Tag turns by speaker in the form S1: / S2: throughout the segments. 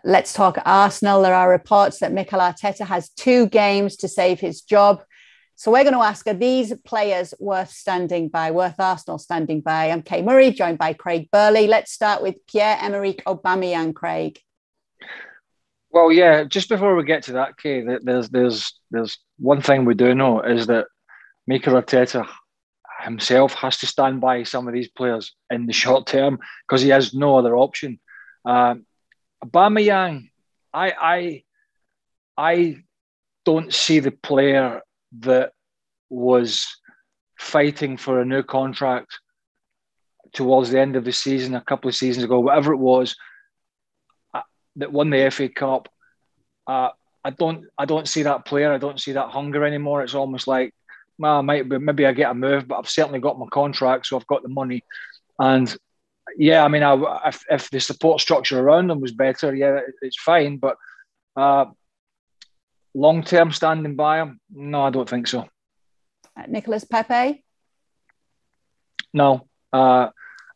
S1: Let's talk Arsenal. There are reports that Mikel Arteta has 2 games to save his job. So we're going to ask, are these players worth standing by, worth Arsenal standing by? I'm Kay Murray, joined by Craig Burley. Let's start with Pierre-Emerick Aubameyang, Craig.
S2: Well, yeah, just before we get to that, Kay, there's one thing we do know is that Mikel Arteta himself has to stand by some of these players in the short term because he has no other option. Aubameyang, I don't see the player that was fighting for a new contract towards the end of the season, a couple of seasons ago, whatever it was, that won the FA Cup. I don't see that player. I don't see that hunger anymore. It's almost like, well, maybe I get a move, but I've certainly got my contract, so I've got the money. And yeah, I mean, if the support structure around them was better, yeah, it's fine. But long-term standing by him, no, I don't think so.
S1: Nicolas Pepe?
S2: No. I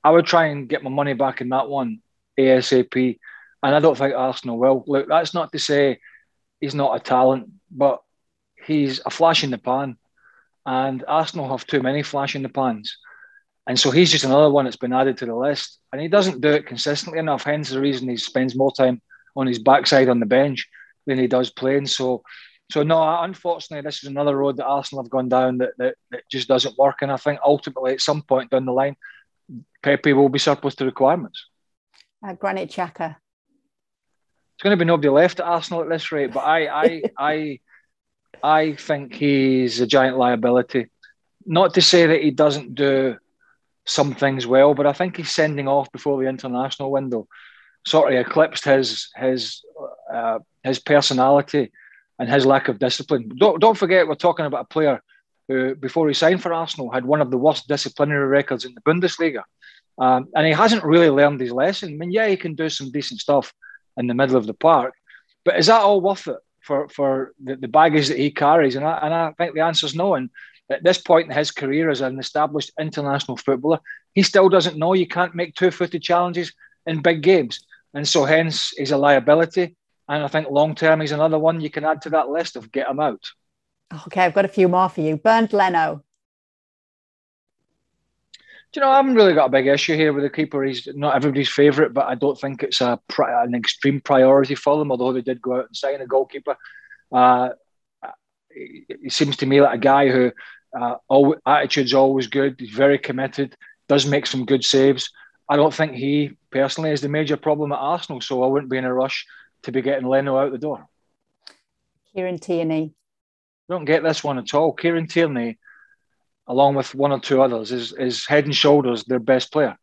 S2: would try and get my money back in that one ASAP. And I don't think Arsenal will. Look, that's not to say he's not a talent, but he's a flash in the pan. And Arsenal have too many flash in the pans. And so he's just another one that's been added to the list. And he doesn't do it consistently enough, hence the reason he spends more time on his backside on the bench than he does playing. So no, unfortunately, this is another road that Arsenal have gone down that just doesn't work. And I think ultimately, at some point down the line, Pepe will be surplus to requirements.
S1: Granit Xhaka.
S2: There's going to be nobody left at Arsenal at this rate, but I think he's a giant liability. Not to say that he doesn't do some things well, but I think he's sending off before the international window sort of eclipsed his personality and his lack of discipline. Don't forget, we're talking about a player who, before he signed for Arsenal, had one of the worst disciplinary records in the Bundesliga. And he hasn't really learned his lesson. I mean, yeah, he can do some decent stuff in the middle of the park, but is that all worth it for the baggage that he carries? And I think the answer is no. And at this point in his career as an established international footballer, he still doesn't know you can't make two-footed challenges in big games. And so hence he's a liability. And I think long-term he's another one you can add to that list of get him out.
S1: Okay, I've got a few more for you. Bernd Leno.
S2: Do you know, I haven't really got a big issue here with the keeper. He's not everybody's favourite, but I don't think it's an extreme priority for them, although they did go out and sign a goalkeeper. He seems to me like a guy who attitude's always good. He's very committed, does make some good saves. I don't think he personally is the major problem at Arsenal, so I wouldn't be in a rush to be getting Leno out the door.
S1: Kieran Tierney.
S2: Don't get this one at all. Kieran Tierney, along with one or two others, is head and shoulders their best player.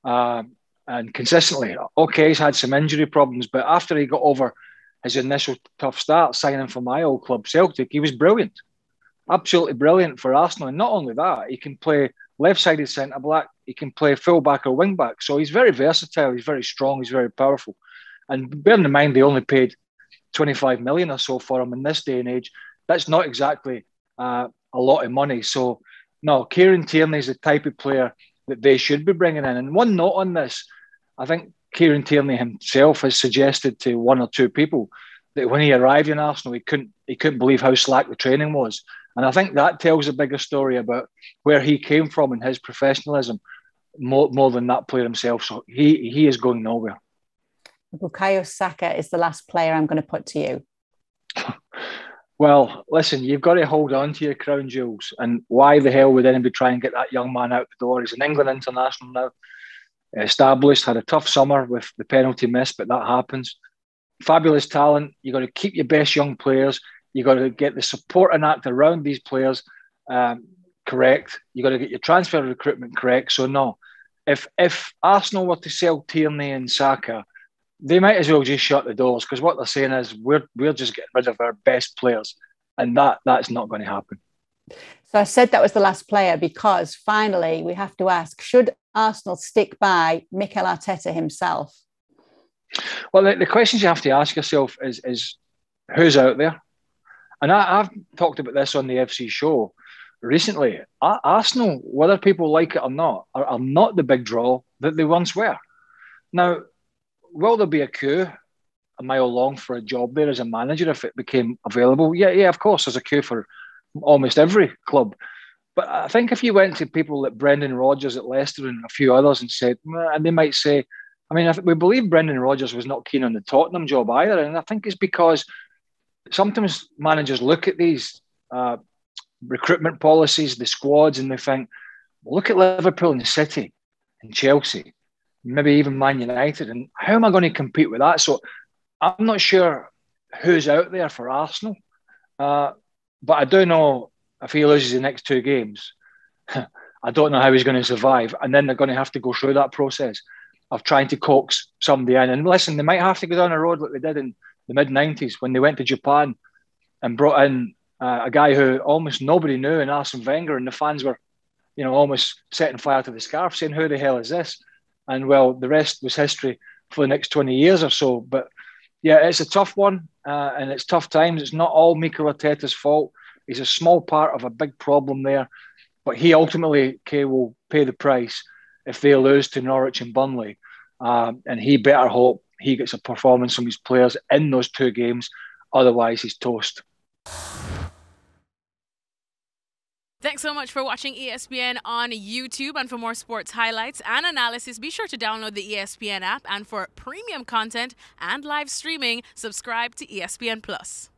S2: And consistently. Okay, he's had some injury problems, but after he got over his initial tough start signing for my old club, Celtic, he was brilliant. Absolutely brilliant for Arsenal. And not only that, he can play left-sided centre-back, he can play full-back or wing-back. So he's very versatile, he's very strong, he's very powerful. And bearing in mind they only paid 25 million or so for him in this day and age, that's not exactly a lot of money. So, no, Kieran Tierney is the type of player that they should be bringing in. And one note on this, I think Kieran Tierney himself has suggested to one or two people that when he arrived in Arsenal, he couldn't believe how slack the training was. And I think that tells a bigger story about where he came from and his professionalism more than that player himself. So he is going nowhere.
S1: Bukayo Saka is the last player I'm going to put to you.
S2: Well, listen, you've got to hold on to your crown jewels. And why the hell would anybody try and get that young man out the door? He's an England international now, established, had a tough summer with the penalty miss, but that happens. Fabulous talent. You've got to keep your best young players. You've got to get the support and act around these players correct. You've got to get your transfer recruitment correct. So no, if Arsenal were to sell Tierney and Saka, they might as well just shut the doors, because what they're saying is we're just getting rid of our best players, and that's not going to happen.
S1: So I said that was the last player because finally we have to ask, should Arsenal stick by Mikel Arteta himself?
S2: Well, the questions you have to ask yourself is who's out there? And I've talked about this on the FC show recently. Arsenal, whether people like it or not, are not the big draw that they once were. Now, will there be a coup a mile long for a job there as a manager if it became available. Yeah, of course, there's a queue for almost every club. But I think if you went to people like Brendan Rodgers at Leicester and a few others and said, and they might say, I mean, we believe Brendan Rodgers was not keen on the Tottenham job either. And I think it's because sometimes managers look at these recruitment policies, the squads, and they think, well, look at Liverpool and City and Chelsea, maybe even Man United. And how am I going to compete with that? So I'm not sure who's out there for Arsenal. But I do know if he loses the next 2 games, I don't know how he's going to survive. And then they're going to have to go through that process of trying to coax somebody in. And listen, they might have to go down a road like they did in the mid-90s when they went to Japan and brought in a guy who almost nobody knew in Arsene Wenger, and the fans were, almost setting fire to the scarf saying, who the hell is this? And well, the rest was history for the next 20 years or so. But yeah, it's a tough one and it's tough times. It's not all Mikel Arteta's fault. He's a small part of a big problem there, but he ultimately, will pay the price if they lose to Norwich and Burnley. And he better hope he gets a performance from his players in those 2 games. Otherwise, he's toast.
S3: Thanks so much for watching ESPN on YouTube. And for more sports highlights and analysis, be sure to download the ESPN app. And for premium content and live streaming, subscribe to ESPN Plus.